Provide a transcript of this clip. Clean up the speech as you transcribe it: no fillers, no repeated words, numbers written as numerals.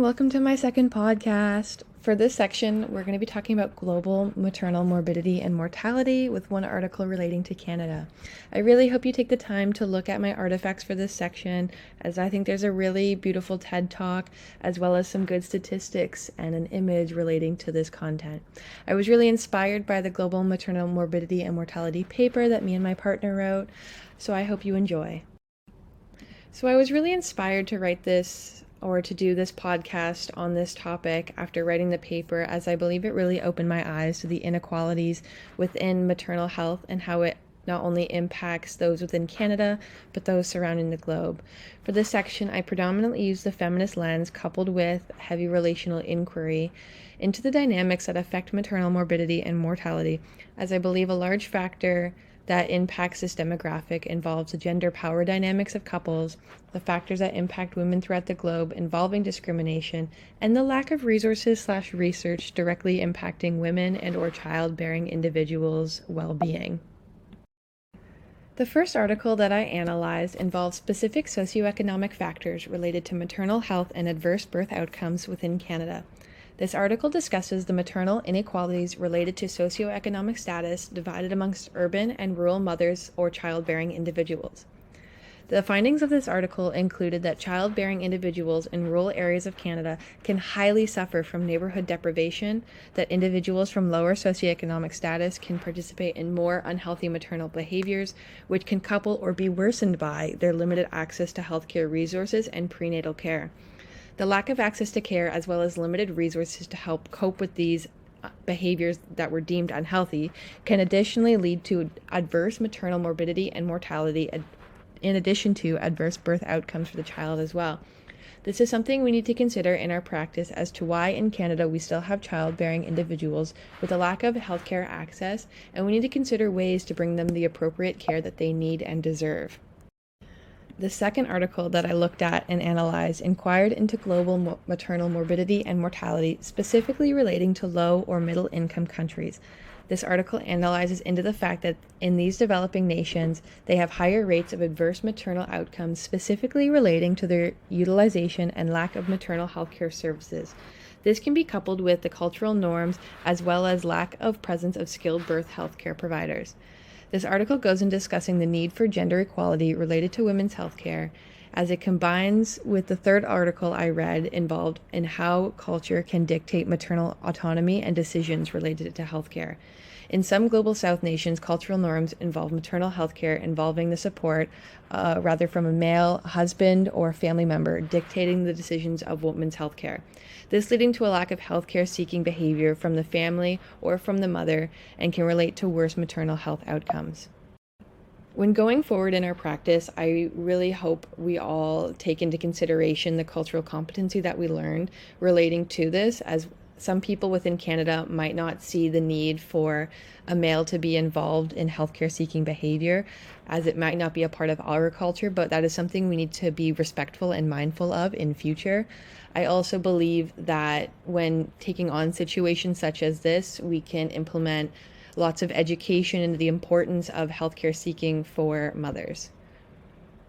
welcome to my second podcast. For this section, we're going to be talking about global maternal morbidity and mortality with one article relating to Canada. I really hope you take the time to look at my artifacts for this section, as I think there's a really beautiful TED Talk, as well as some good statistics and an image relating to this content. I was really inspired by the global maternal morbidity and mortality paper that me and my partner wrote, so I hope you enjoy. So I was really inspired to write this or to do this podcast on this topic after writing the paper, as I believe it really opened my eyes to the inequalities within maternal health and how it not only impacts those within Canada, but those surrounding the globe. For this section, I predominantly use the feminist lens coupled with heavy relational inquiry into the dynamics that affect maternal morbidity and mortality, as I believe a large factor that impacts this demographic involves the gender power dynamics of couples, the factors that impact women throughout the globe involving discrimination, and the lack of resources/research directly impacting women and or childbearing individuals' well-being. The first article that I analyzed involves specific socioeconomic factors related to maternal health and adverse birth outcomes within Canada. This article discusses the maternal inequalities related to socioeconomic status divided amongst urban and rural mothers or childbearing individuals. The findings of this article included that childbearing individuals in rural areas of Canada can highly suffer from neighborhood deprivation, that individuals from lower socioeconomic status can participate in more unhealthy maternal behaviors, which can couple or be worsened by their limited access to healthcare resources and prenatal care. The lack of access to care, as well as limited resources to help cope with these behaviors that were deemed unhealthy, can additionally lead to adverse maternal morbidity and mortality, in addition to adverse birth outcomes for the child as well. This is something we need to consider in our practice as to why in Canada we still have childbearing individuals with a lack of healthcare access, and we need to consider ways to bring them the appropriate care that they need and deserve. The second article that I looked at and analyzed inquired into global maternal morbidity and mortality, specifically relating to low or middle income countries. This article analyzes into the fact that in these developing nations, they have higher rates of adverse maternal outcomes, specifically relating to their utilization and lack of maternal health care services. This can be coupled with the cultural norms as well as lack of presence of skilled birth health care providers. This article goes in discussing the need for gender equality related to women's health care, as it combines with the third article I read involved in how culture can dictate maternal autonomy and decisions related to healthcare. In some global South nations, cultural norms involve maternal health care involving the support, rather from a male husband or family member dictating the decisions of women's health care. This leading to a lack of healthcare seeking behavior from the family or from the mother, and can relate to worse maternal health outcomes. When going forward in our practice, I really hope we all take into consideration the cultural competency that we learned relating to this, as some people within Canada might not see the need for a male to be involved in healthcare seeking behavior, as it might not be a part of our culture, but that is something we need to be respectful and mindful of in future. I also believe that when taking on situations such as this, we can implement lots of education into the importance of healthcare seeking for mothers.